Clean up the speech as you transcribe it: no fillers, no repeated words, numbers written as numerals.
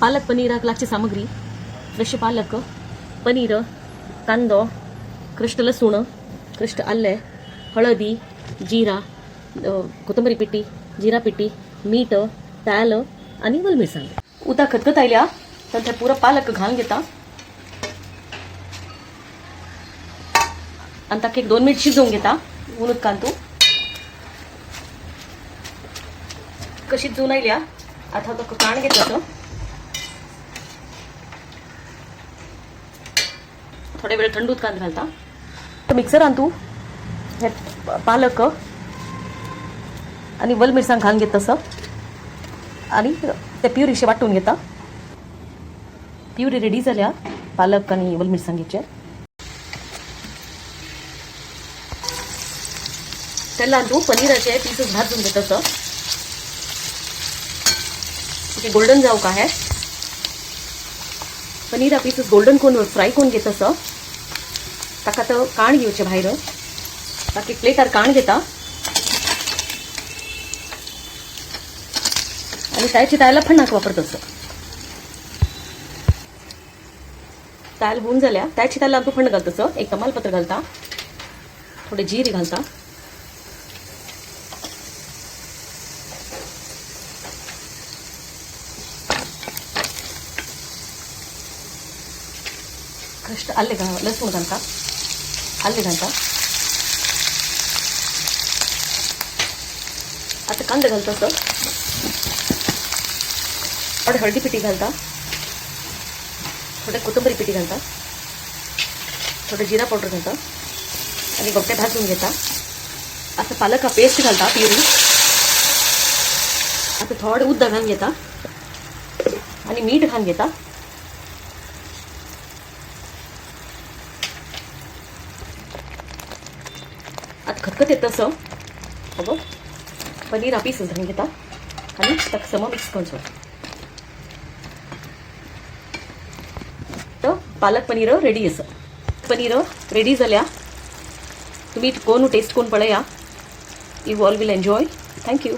पालक पनीराक लागची सामग्री फ्रेश पालक पनीर कांदो क्रस्ट लसूण क्रस्ट आले हळदी जीरा कोथंबरी पिट्टी जीरा पिट्टी मीठ तेल आणि वल मिरसांग उदक खतखत आयल्या तर ते पुरो पालक घालून घेता आणि ताका एक 2 मिनिट शिजवून घेता उदक कांतू कशी शिजून आयल्या आता तो काण घेतला तो थोडे वेळ थंड उदकांत घालता मिक्सरान तू हे पालक आणि वल मिरसांग घालून घेत तसं आणि ते प्युरीशे वाटून घेता प्युरी रेडी जाल्या पालक आणि वल मिरसांगेचे त्याला तू पनीराचे पीसेस भाजून घेत तसं गोल्डन जाऊ का है पनीरा पीसेस गोल्डन कोन फ्राय कोन घेत असं ताका तो काण घेवचे भायर ताकी प्लेटार काण घेता आणि तायची तायला फण्णाक वापरत असं तायल होऊन जाल्या त्याची तायला तू फण्ण घालतस एक तमालपत्र घालता थोडे जिरे घालता क्रस्ट आले लसूण घालता आले घालता आता कांदे घालता सर थोडे हळदी पिठी घालता थोडे कोथंबरी पिठी घालता थोडे जिरा पावडर घालता आणि गोटे भाजून घेता आता पालक पेस्ट घालता प्युरी आता थोडे उदक घालून घेता आणि मीठ घालून घेता आता खतखत येत तसं बघ पनीर पीसेस घालून घेता आणि ताका सम मिक्स करचो तर पालक पनीर रेडी आसा पनीर रेडी जाल्या तुम्ही कोण टेस्ट कोण पळया you all will enjoy thank you